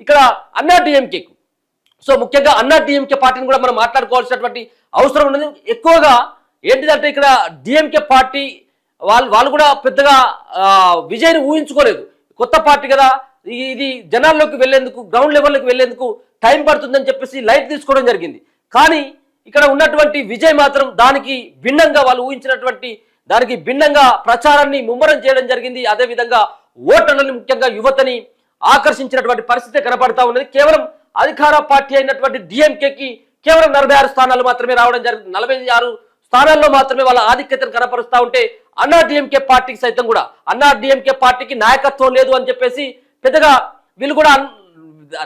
ఇక్కడ అన్నా డిఎంకేకు. సో ముఖ్యంగా అన్నా డిఎంకే పార్టీని కూడా మనం మాట్లాడుకోవాల్సినటువంటి అవసరం ఉన్నది. ఎక్కువగా ఏంటిదంటే ఇక్కడ డిఎంకే పార్టీ వాళ్ళు కూడా పెద్దగా విజయ్ని ఊహించుకోలేదు. కొత్త పార్టీ కదా, ఇది జనాల్లోకి వెళ్లేందుకు, గ్రౌండ్ లెవెల్లోకి వెళ్లేందుకు టైం పడుతుందని చెప్పేసి లైట్ తీసుకోవడం జరిగింది. కానీ ఇక్కడ ఉన్నటువంటి విజయ్ మాత్రం దానికి భిన్నంగా, వాళ్ళు ఊహించినటువంటి దానికి భిన్నంగా ప్రచారాన్ని ముమ్మరం చేయడం జరిగింది. అదేవిధంగా ఓటర్లని, ముఖ్యంగా యువతని ఆకర్షించినటువంటి పరిస్థితి కనపడతా ఉన్నది. కేవలం అధికార పార్టీ అయినటువంటి డిఎంకేకి కేవలం 46 స్థానాలు మాత్రమే రావడం జరిగింది. 46 స్థానాల్లో మాత్రమే వాళ్ళ ఆధిక్యతను కనపరుస్తూ ఉంటే అన్నా డిఎంకే పార్టీకి సైతం కూడా, అన్నా డిఎంకే పార్టీకి నాయకత్వం లేదు అని చెప్పేసి పెద్దగా వీళ్ళు కూడా,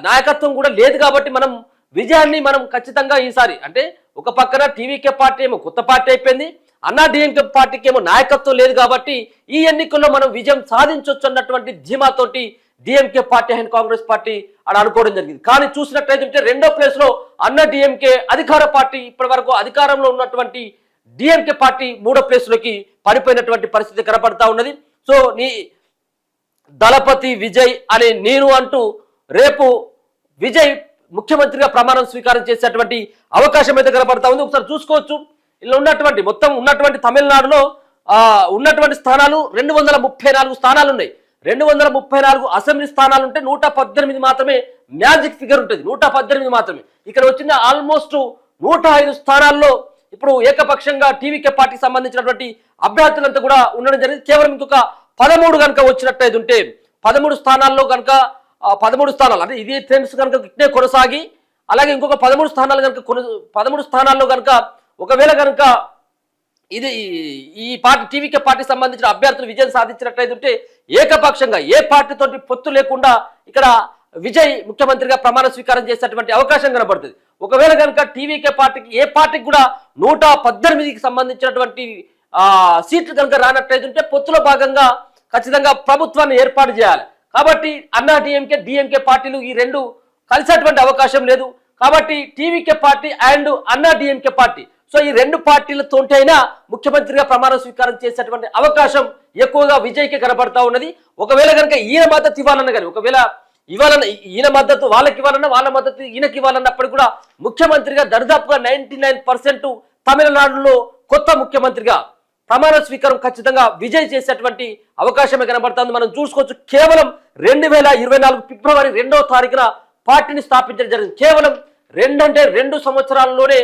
నాయకత్వం కూడా లేదు కాబట్టి మనం విజయాన్ని మనం ఖచ్చితంగా ఈసారి, అంటే ఒక పక్కన టీవీకే పార్టీ ఏమో కొత్త పార్టీ అయిపోయింది, అన్నా డిఎంకే పార్టీకి ఏమో నాయకత్వం లేదు కాబట్టి ఈ ఎన్నికల్లో మనం విజయం సాధించవచ్చు అన్నటువంటి ధీమాతోటి DMK party and Congress party అని అనుకోవడం జరిగింది. కానీ చూసినట్లయితే రెండో ప్లేస్ లో అన్నా డిఎంకే అధికార పార్టీ, ఇప్పటి వరకు అధికారంలో ఉన్నటువంటి డిఎంకే పార్టీ మూడో ప్లేస్ లోకి పడిపోయినటువంటి పరిస్థితి కనపడతా ఉన్నది. సో నీ దళపతి విజయ్ అనే నేను అంటూ రేపు విజయ్ ముఖ్యమంత్రిగా ప్రమాణం స్వీకారం చేసేటువంటి అవకాశం అయితే కనపడతా ఉంది. ఒకసారి చూసుకోవచ్చు, ఇలా ఉన్నటువంటి మొత్తం ఉన్నటువంటి తమిళనాడులో ఉన్నటువంటి స్థానాలు 234 స్థానాలు ఉన్నాయి. 234 అసెంబ్లీ స్థానాలు ఉంటే 118 మాత్రమే మ్యాజిక్ ఫిగర్ ఉంటుంది. 118 మాత్రమే. ఇక్కడ వచ్చిన ఆల్మోస్ట్ 105 స్థానాల్లో ఇప్పుడు ఏకపక్షంగా టీవీకే పార్టీకి సంబంధించినటువంటి అభ్యర్థులంతా కూడా ఉండడం జరిగింది. కేవలం ఇంకొక 13 కనుక వచ్చినట్టయితే ఉంటే 13 స్థానాల్లో కనుక 13 స్థానాలు, అంటే ఇదే ట్రెండ్స్ కనుక ఇట్నే కొనసాగి, అలాగే ఇంకొక 13 స్థానాలు కనుక 13 స్థానాల్లో కనుక ఒకవేళ కనుక ఇది ఈ పార్టీ టీవీకే పార్టీకి సంబంధించిన అభ్యర్థులు విజయం సాధించినట్లయితే ఉంటే ఏకపక్షంగా ఏ పార్టీతోటి పొత్తు లేకుండా ఇక్కడ విజయ్ ముఖ్యమంత్రిగా ప్రమాణ స్వీకారం చేసేటువంటి అవకాశం కనబడుతుంది. ఒకవేళ కనుక టీవీకే పార్టీకి, ఏ పార్టీకి కూడా 118కి సంబంధించినటువంటి సీట్లు కనుక రానట్లయితే ఉంటే పొత్తులో భాగంగా ఖచ్చితంగా ప్రభుత్వాన్ని ఏర్పాటు చేయాలి. కాబట్టి అన్నా డిఎంకే పార్టీలు ఈ రెండు కలిసేటువంటి అవకాశం లేదు. కాబట్టి టీవీకే పార్టీ అండ్ అన్నా డిఎంకే పార్టీ, సో ఈ రెండు పార్టీలతోటైనా ముఖ్యమంత్రిగా ప్రమాణ స్వీకారం చేసేటువంటి అవకాశం ఎక్కువగా విజయ్కి కనబడతా ఉన్నది. ఒకవేళ కనుక ఈయన మద్దతు ఇవ్వాలన్న కానీ, ఒకవేళ ఇవ్వాలన్న ఈయన మద్దతు వాళ్ళకి ఇవ్వాలన్నా, వాళ్ళ మద్దతు ఈయనకి ఇవ్వాలన్నప్పుడు కూడా ముఖ్యమంత్రిగా దరిదాపుగా 99% తమిళనాడులో కొత్త ముఖ్యమంత్రిగా ప్రమాణ స్వీకారం ఖచ్చితంగా విజయ్ చేసేటువంటి అవకాశమే కనబడుతుంది. మనం చూసుకోవచ్చు, కేవలం 2024 ఫిబ్రవరి 2వ తారీఖున పార్టీని స్థాపించడం జరిగింది. కేవలం 2 సంవత్సరాల్లోనే